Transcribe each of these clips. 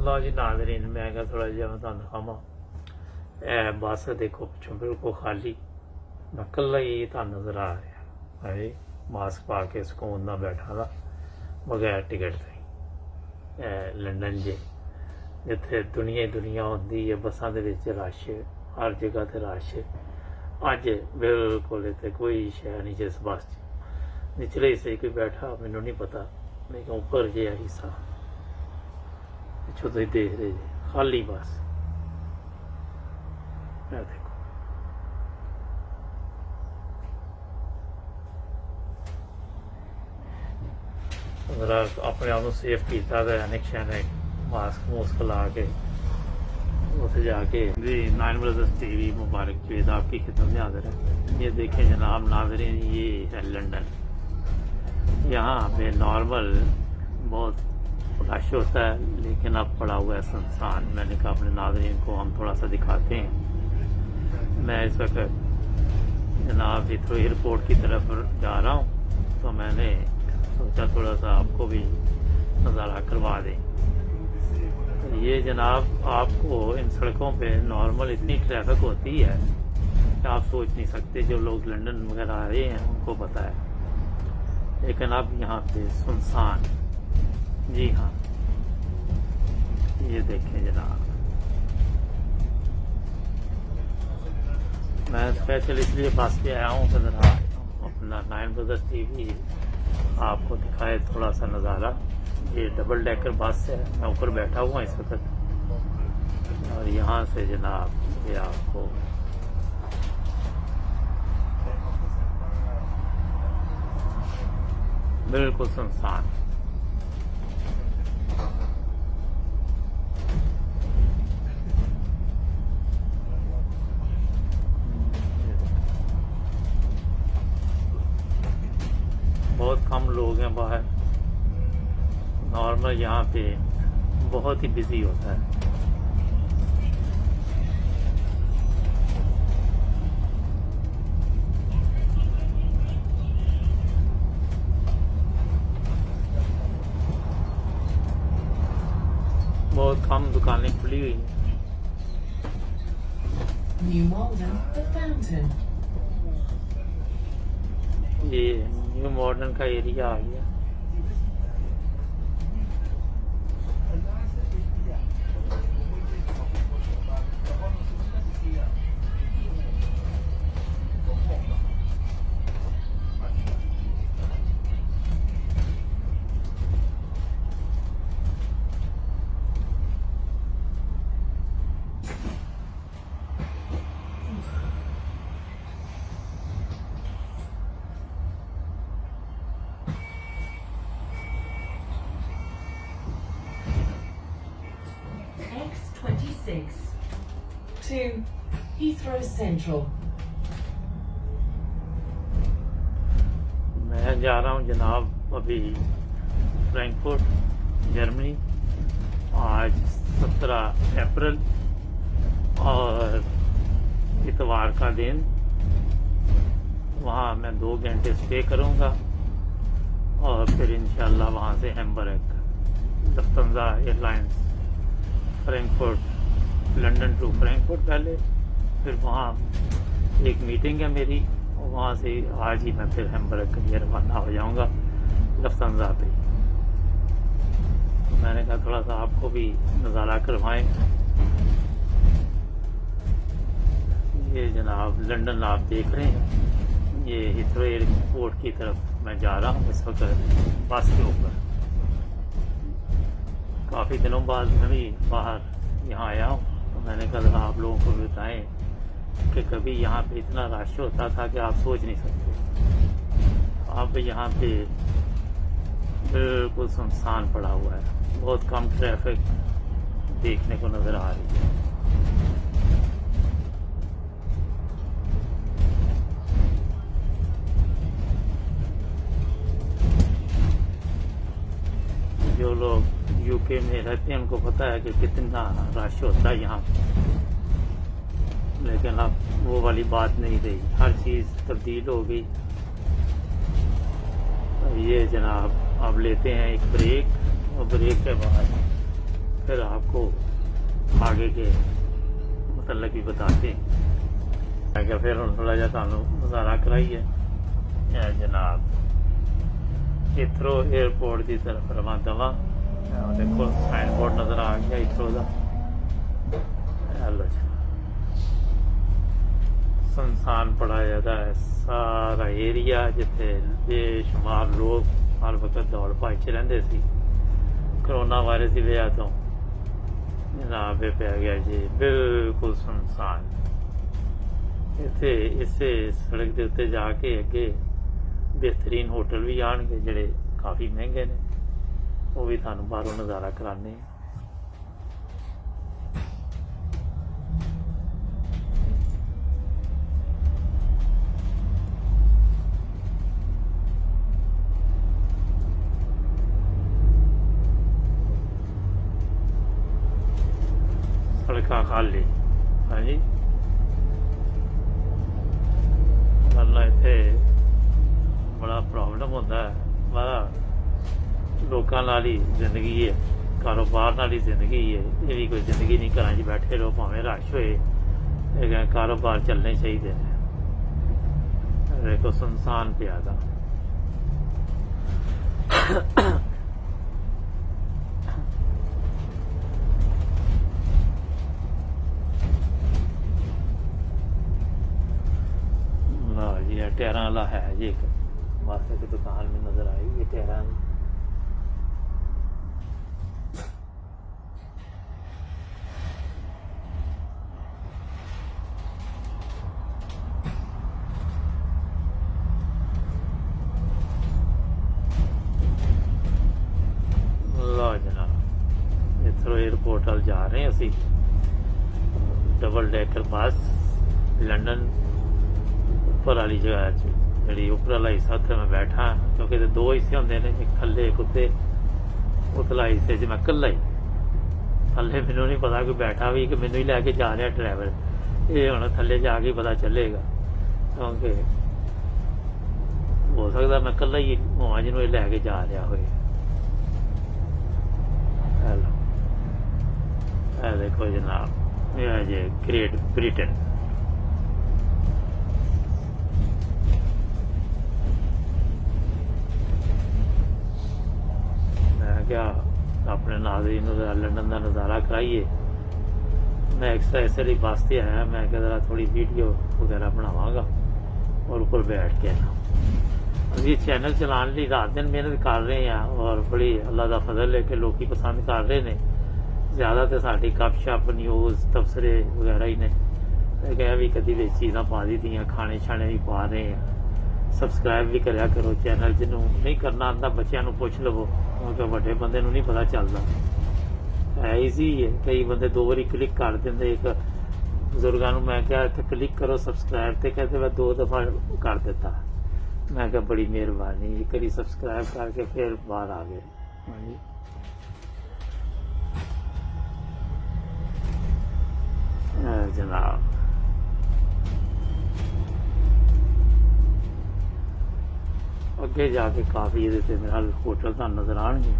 लो जी नाज़रीन, मैं क्या थोड़ा जिहा मैं तुहानू दिखावां। ए बस देखो पिछों बिल्कुल खाली, मैं कल्ला ही तुहानू नज़र आ रहा है। मास्क पा के सुकून नाल बैठा दा बगैर टिकट तो लंडन जे जिथे दुनिया ही दुनिया होंदी है। बसां दे विच रश, हर जगह ते रश। अज बिल्कुल इत्थे कोई शै नहीं जिस बस च निचले हिस्से कोई बैठा मैनू नहीं पता, लेकिन उपर जिहा हिस्सा पिछों तुसीं देख रहे जी खाली बस। ए देखो जरा अपने आप को सेफ किया एनिक शैनिक मास्क मूस्क ला के उसे जाके जी 9 ब्रदर्स टीवी मुबारक वेद आपकी खिदमत में हाजिर है। ये देखें जनाब नाज़रीन, ये है लंदन। यहाँ पे नॉर्मल बहुत रश होता है, लेकिन अब पड़ा हुआ है सुनसान। मैंने कहा अपने नाज़रीन को हम थोड़ा सा दिखाते हैं। मैं इस वक्त जनाब हिथ्रो एयरपोर्ट की तरफ जा रहा हूँ, तो मैंने सोचा थोड़ा सा आपको भी नज़ारा करवा दें। तो ये जनाब आपको इन सड़कों पे नॉर्मल इतनी ट्रैफिक होती है कि आप सोच नहीं सकते। जो लोग लंदन वगैरह आ रहे हैं उनको पता है, लेकिन अब यहाँ पे सुनसान। जी हाँ, ये देखें जनाब, मैं स्पेशल इसलिए बस पे आया हूँ कि जरा अपना 9 ब्रदर्स टीवी आपको दिखाए थोड़ा सा नज़ारा। ये डबल डेकर बस है, मैं ऊपर बैठा हुआ इस वक्त, और यहाँ से जनाब ये आपको बिल्कुल सुनसान। बहुत कम लोग हैं बाहर। नॉर्मल यहाँ पे बहुत ही बिजी होता है। बहुत कम दुकानें खुली हुई हैं। New Malden, the fountain. ये न्यू मॉडर्न का एरिया आ गया। X26 to Heathrow Central. मैं जा रहा हूँ जनाब अभी फ्रैंकफर्ट जर्मनी। आज 17 अप्रैल और इतवार का दिन। वहाँ मैं 2 घंटे स्टे करूँगा और फिर इंशाल्लाह वहाँ से Hamburg Lufthansa airlines Frankfurt London to Frankfurt पहले, फिर वहाँ एक मीटिंग है मेरी, और वहाँ से आज ही मैं फिर हैम्बर्ग के लिए रवाना हो जाऊँगा लफ्थांसा पे। तो मैंने कहा थोड़ा सा आपको भी नज़ारा करवाएं। ये जनाब लंदन आप देख रहे हैं, ये हिथ्रो एयरपोर्ट की तरफ मैं जा रहा हूँ इस वक्त बस के ऊपर। काफ़ी दिनों बाद मैं भी बाहर यहाँ आया हूँ, तो मैंने कहा आप लोगों को बताएं कि कभी यहाँ पे इतना रश होता था कि आप सोच नहीं सकते। अब यहाँ पे बिल्कुल सुनसान पड़ा हुआ है, बहुत कम ट्रैफिक देखने को नज़र आ रही है। जो लोग यूके में रहते हैं उनको पता है कि कितना रश होता है यहाँ, लेकिन अब वो वाली बात नहीं रही, हर चीज़ तब्दील हो गई। ये जनाब अब लेते हैं एक ब्रेक, और ब्रेक के बाद फिर आपको आगे के मतलब भी बताते हैं। मैं क्या फिर हम थोड़ा जहा तुम नज़ारा कराइए जनाब इथरो एयरपोर्ट की तरफ रवा दवा। देखो साइन बोर्ड नज़र आ गया इथरो का। हेलो जी सुनसान पड़ा जाता है सारा एरिया जिथे बेशुमार लोग हर वक्त दौड़ भाई च रहिंदे सी। करोना वायरस की वजह तो जनाब पै गया जी बिल्कुल सुनसान। इत्थे इसे सड़क के उत्ते जाके अगे बेहतरीन होटल भी आएंगे जिहड़े काफ़ी महंगे ने, वो भी थानू बाहरों नज़ारा कराने। सड़का खाली हाँ जी वरना इत्थे बड़ा प्रॉब्लम होता है। बड़ा लोगों नाल ही जिंदगी है, कारोबार नाल ही जिंदगी है। ये भी कोई जिंदगी नहीं, घर च बैठे रहो भावें रश होए, लेकिन कारोबार चलने चाहिए। देखो सुनसान पिया था। जी टायरा वाला है जी एक बस एक दुकान में नजर आई ये टायरा। लो जनाब इथरों एयरपोर्ट वाल जा रहे हैं असी डबल डेकर बस लंडन उपर वाली जगह जी उपर वाला हिस्सा उत्थे मैं बैठा क्योंकि दो हिस्से होंगे ने एक थले एक उत्ते। उतला हिस्से च मैं कल्ला ही थले मैनू नहीं पता कोई बैठा भी कि मैनू ही लैके जा रहा ड्राइवर। ये हुण थले जाके पता चलेगा क्योंकि हो सकता मैं कल्ला ही होवां जिन्हों ये लैके जा रहा होए। हेलो देखो जनाब ये है जी ग्रेट ब्रिटेन। क्या अपने नाज़रीन लंडन का नज़ारा कराइए। मैं एक्स्ट्रा ऐसे वास्ते आया, मैं क्या जरा थोड़ी वीडियो वगैरह बनावागा और ऊपर बैठ के अभी चैनल चलाने लिए रात दिन मेहनत कर रहे हैं और बड़ी अल्लाह का फजल है कि लोग पसंद कर रहे हैं। ज़्यादा तो साड़ी गपशप न्यूज़ तबसरे वगैरह ही ने, लेकिन भी कभी भी चीज़ा पा दी दियाँ खाने छाने भी पा रहे हैं। सबसक्राइब भी करा करो चैनल, जिन्हों नहीं करना आंदा बच्चों पुछ लवो क्योंकि वड्डे बंदे नहीं पता चलता है। ईजी है, कई बंदे दो बारी क्लिक कर देंगे। एक बजुर्गों को मैं क्या इतने क्लिक करो सबसक्राइब, तो कहते मैं 2 दफा कर दिता। मैं क्या बड़ी मेहरबानी, एक बारी सबसक्राइब करके फिर बाहर आ गए। हाँ जी जनाब अगे जाके काफ़ी ये मेरा होटल तो नज़र आएंगे।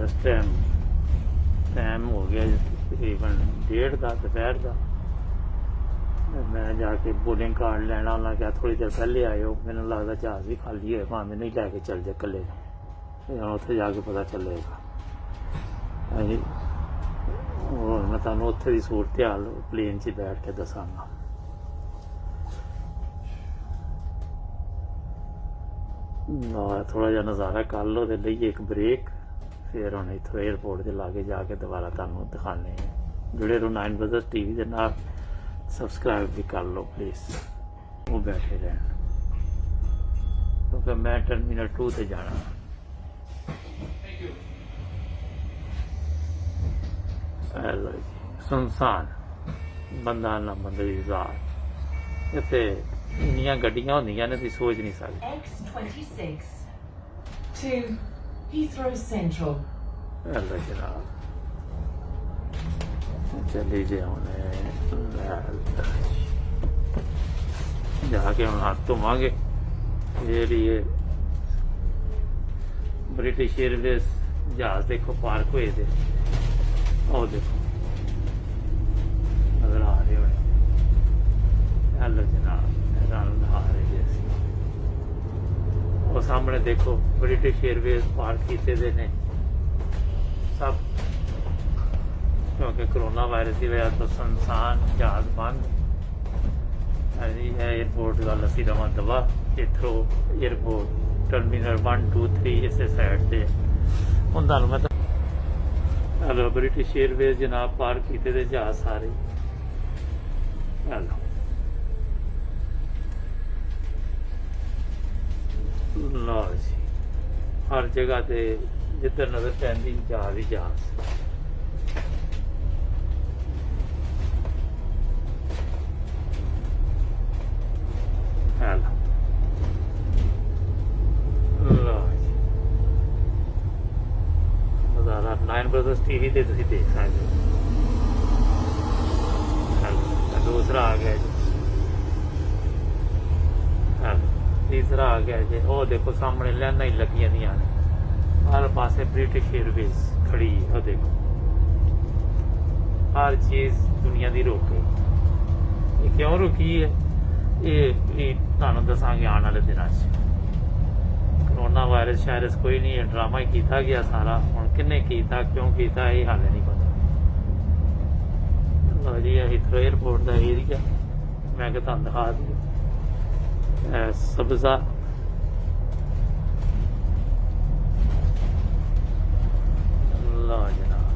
इस टाइम हो गया तकरीबन 1:30 दोपहर का। मैं जाके बोर्डिंग कार्ड लैना उन्हें क्या थोड़ी देर पहले आए हो, मैंने लगता जहाज़ भी खाली है भावें नहीं लैके चल जाए कले उत्थे जाके पता चलेगा। हाँ जी और मैं तुहानू उत्थे दी सूरत हाल प्लेन च बैठ के दसांगा। थोड़ा जहा नज़ारा कर लो तो लईए एक ब्रेक, फिर हम इतों एयरपोर्ट के लागे जाके दोबारा तुहानू दिखाने। जुड़े रहो 9 ब्रदर्स टीवी के नाल, सबसक्राइब भी कर लो प्लीज़। वो बैठे रहन क्योंकि मैं टर्मिनल 2 से जाना। हेलो जी सुनसान बंदा ना बंदे की जात इतने इन्नियां गड्डियां होंदियां ने तुसीं सोच नहीं सकदे। X26 to Heathrow Central. Hello जनाब चली जे हुणे जाके हम हाथ धोवांगे। ਜਿਹੜੀ ਇਹ ब्रिटिश एयरवेज जहाज देखो पार्क हुए थे, और देखो नजर आ रहे होने। हेलो जनाब, रन आ रहे जैसे और सामने देखो ब्रिटिश एयरवेज पार्क किए थे ने सब, क्योंकि कोरोना वायरस की वजह तो संसान जहाज बंद है। एयरपोर्ट का लसी रवा दवा इथरो एयरपोर्ट टर्मिनल 1 2 3 इसे साइड से ਹੁਣ ਤੁਹਾਨੂੰ ਮੈਂ हेलो ब्रिटिश एयरवेज जनाब पार्क किए थे जहाज सारे। हेलो लो जी, हर जगह ते जिधर नजर पैंदी जहाज ही जहाज। हेलो लो जी, नज़ारा 9 ब्रदर्स टीवी ते तुसीं देख सकते हो। हेलो दूसरा आ गया जी, हेलो तीसरा आ गया जी। वो देखो सामने लाइनां ही लगी दियां ने, हर पासे ब्रिटिश एयरवेज खड़ी है। वो देखो हर चीज़ दुनिया की रुक गई। ये क्यों रुकी है ये तुहानूं दसांगे आने वाले दिनों च। कोरोना वायरस शायरस कोई नहीं है, ड्रामा ही किया गया सारा। हुण किन्ने कीता क्यों कीता ये हाले नहीं पता। लो जी हिथरो एयरपोर्ट का एरिया मैं कि तुहानूं दिखा दी सब्जा लो जनाब।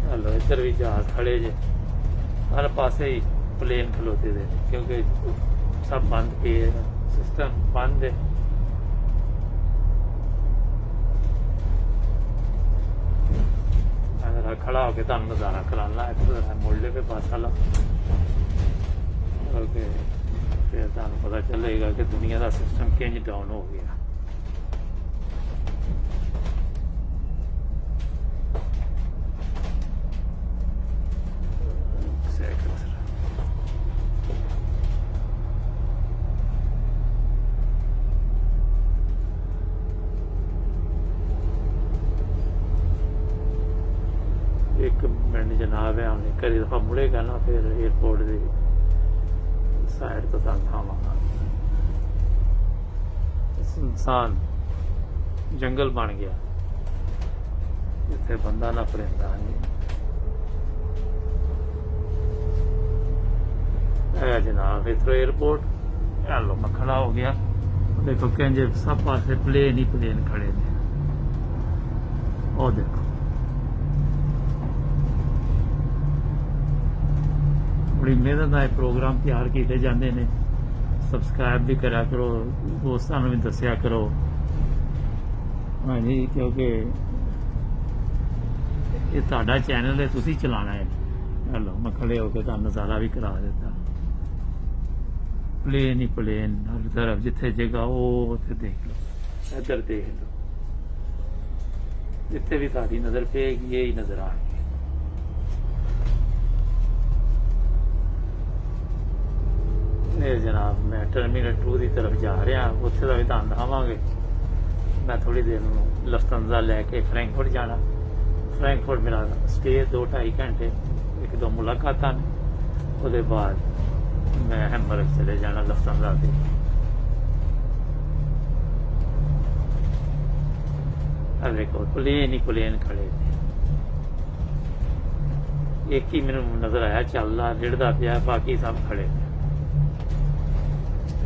हेलो इधर भी जहाज खड़े जे, हर पासे ही प्लेन खलोते थे क्योंकि सब बंद पे सिस्टम बंद है। खड़ा होके तुम नज़ारा कराना एक मुड़ले पे पास वाला, फिर तुम पता चलेगा कि दुनिया का सिस्टम किंज डाउन हो गया। एक मिनट जनाब है हमने कई दफा मुड़ेगा ना, फिर एयरपोर्ट की साइड तो तंग खावांगा। इंसान जंगल बन गया जिथे बंदा ना परिंदा नहीं है जनाब। इधर एयरपोर्ट हेलो मैं खड़ा हो गया, देखो कहेंगे सब पासे प्लेन ही प्लेन खड़े थे। और देखो बड़ी मेहनत नाल प्रोग्राम तैयार किए जाते हैं। सबसक्राइब भी करा करो, दोस्तों भी दसिया करो। हाँ जी, क्योंकि ये तुहाडा चैनल है, तुसीं चलाना है। हेलो मैं खड़े होकर तुहानूं नज़ारा भी करा देता। प्लेन ही प्लेन हर तरफ, जिथे जगह वो उत्थे देख लो, इधर देख लो, जिथे भी तुहाडी नज़र पेगी यही नज़र आ रही है। जनाब मैं टर्मिनल 2 की तरफ जा रहा, उत्थे का भी तुहानूं दिखावांगे। मैं थोड़ी देर में लफ्तंजा लैके फ्रैंकफर्ट जाना। फ्रैंकफर्ट मेरा स्टे 2-2.5 घंटे, 1-2 मुलाकात ने, उसके बाद मैं हैम्बर्ग चले जाना लफ्तंजा से। देखो प्लेन ही प्लेन खड़े थे, एक ही मैनू नजर आया चलदा रिड़दा पिया, बाकी सब खड़े थे।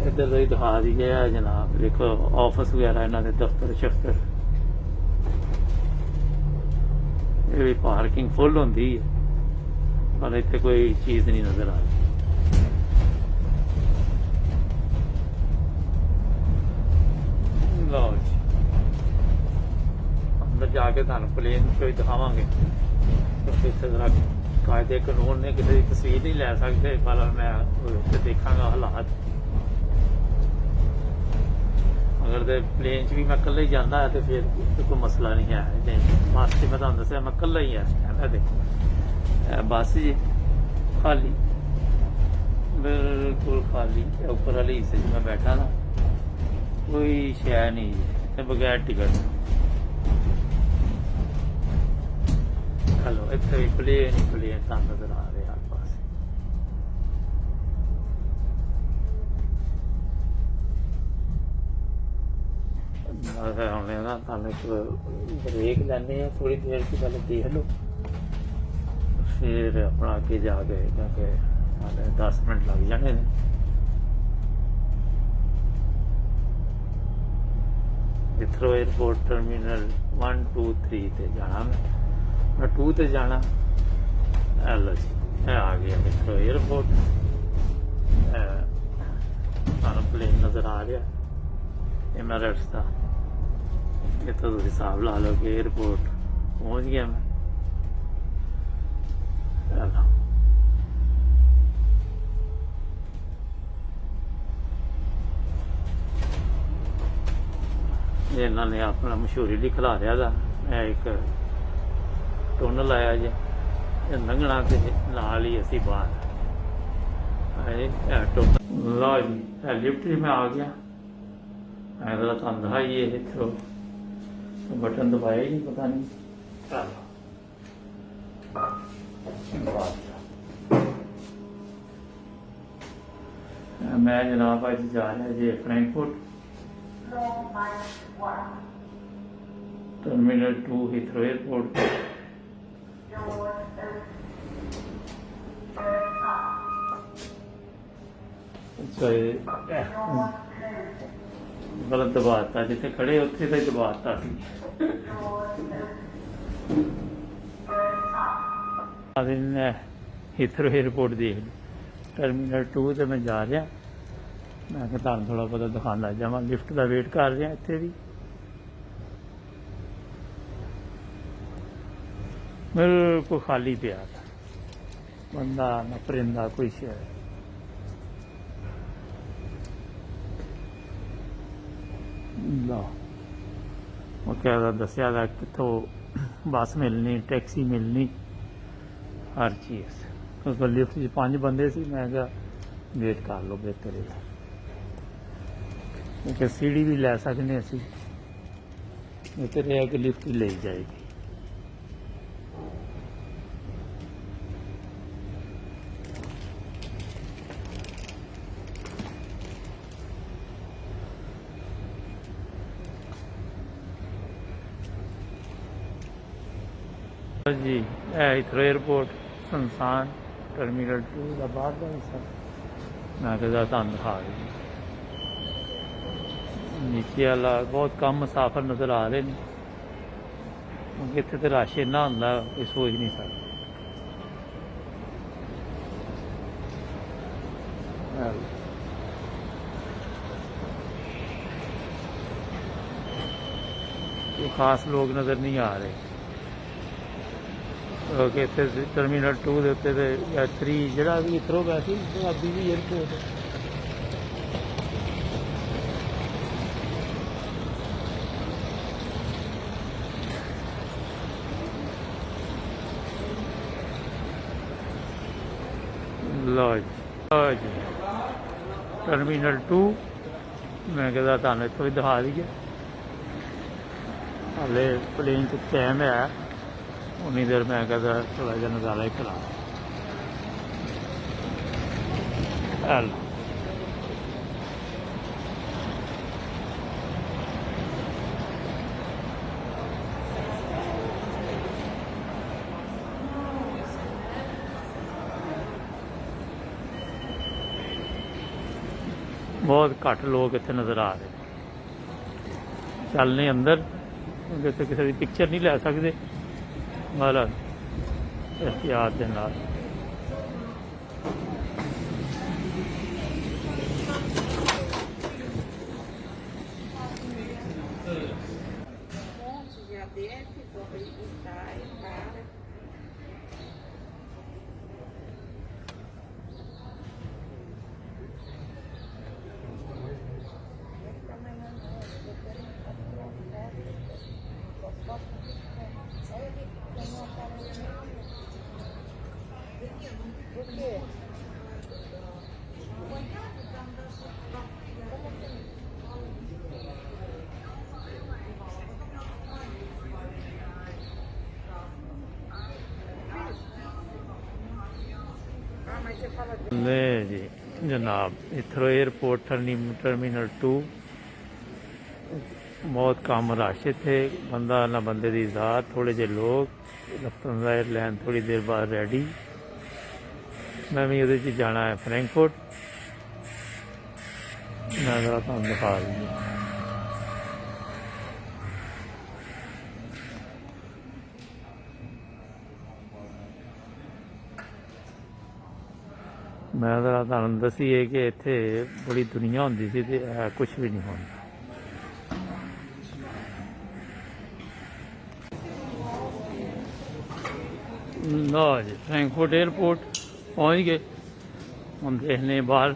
इधर ही दिखा दी गया जनाब, देखो ऑफिस वगैरह इन्हों के दफ्तर शफ्तर, ये भी पार्किंग फुल होंगी है पर इतने कोई चीज़ नहीं नज़र आ रही। लो जी अंदर जाके तुहानूं प्लेन कोई दिखावांगे, क्योंकि इतने जरा कायदे कानून ने किसी की तस्वीर नहीं लै सकते, पर मैं देखा हालात। अगर तो प्लेन च भी मैं कल्ला ही जाता है तो फिर कोई मसला नहीं है नहीं बस च मैं तुहानू दस्सिया मैं कल्ला ही है देखो बस जी खाली बिल्कुल खाली ऊपर वाले हिस्से च मैं बैठा ना कोई शय नहीं जी बगैर टिकट हेलो इतने भी प्लेन ही प्लेन तुहानू नजर आ रहे हर पास हमने ना थाने ब्रेक लेने थोड़ी देर की पहले देख लो फिर अपना आगे जाके क्योंकि 10 मिनट लग जाने हिथरो एयरपोर्ट टर्मिनल 1 2 3 ते जाना मैं 2 ते जाना लो जी मैं आ गया हिथरो एयरपोर्ट सारा प्लेन नजर आ रहा एमिरेट्स का इतना तो हिसाब ला लो कि एयरपोर्ट पहुंच गया मैं चलो इन्होंने अपना मशहूरी ਲਈ ਖਿਲਾਰਿਆ ਦਾ ਮੈਂ ਇੱਕ ਟੁਨਲ ਆਇਆ ਜੇ ਇਹ ਲੰਘਣਾ ਤੇ ਨਾਲ ਹੀ ਅਸੀਂ ਬਾਹਰ ਆਏ ਟੁਨਲ ਲਾ ਜੀ ਲਿਫਟ 'ਚ ਮੈਂ ਆ ਗਿਆ ਮੈਂ ਤਾਂ ਤੁਹਾਨੂੰ ਦਿਖਾਈ ਇਹ ਇੱਥੋਂ बटन दबाया ही नहीं पता नहीं मैं जनाब अज जा रहा जी फ्रैंकफुर्ट टर्मिनल 2 हीथरो एयरपोर्ट गलत दबाता जिथे खड़े उत्थे तो दबाता हीथरो एयरपोर्ट देख ली टर्मिनल 2 से मैं जा रहा मैं तुम थोड़ा बहुत दिखाना जावा लिफ्ट का वेट कर रहा इतने भी बिल्कुल खाली पिया बंदा ना परिंदा कोई शय लो क्या दसिया कितों बस मिलनी टैक्सी मिलनी हर चीज़ क्योंकि लिफ्ट 5 बंदे सी मैं क्या वेट कर लो बेहतर है क्योंकि सीढ़ी भी लै सकते असी बेहतर है कि लिफ्ट ही ले जाएगी जी हीथरो एयरपोर्ट सुनसान टर्मिनल 2 का बाहर का हिस्सा मैं कहता तुम दिखा रही नीचे वाला बहुत कम मुसाफर नज़र आ रहे हैं क्योंकि इतने तो रश इन्ना होंगे कोई सोच नहीं सकता कोई खास लोग नज़र नहीं आ रहे कि इतने टर्मिनल 2 के उत्ते या 3 जरा भी इथरो वैसे पंजाबी भी एयरपोर्ट लो जी टर्मिनल 2 मैं कहता तुम इतों ही दिखा दीजिए हाले प्लेन च टाइम है उन्नी देर मैं कहता थोड़ा जहा नज़ारा ही खिला हेलो बहुत घट लोग इतने नज़र आ रहे चलने अंदर क्योंकि इतने किसी की पिक्चर नहीं लै सकते मतलब एहतियात के नाल ले जी जनाब इथरो एयरपोर्ट टर्मिनल 2 बहुत कम रश थे बंदा ना बंदे की ज़ात थोड़े जे लोग लफ्तांजा एयरलाइन थोड़ी देर बाद रेडी मैं भी उहदे च जाना है फ्रैंकफर्ट मैं जरा तुहानूं दिखा दी मैं जरा तुहानूं दसीए कि इत्थे बड़ी दुनिया होंदी सी ते है कुछ भी नहीं होंदा लो जी फ्रैंकफर्ट एयरपोर्ट पहुंच गए हम देखने बाहर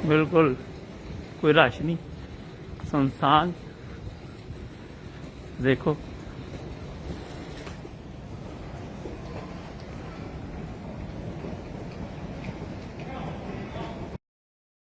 बिल्कुल कोई रश नहीं सुनसान देखो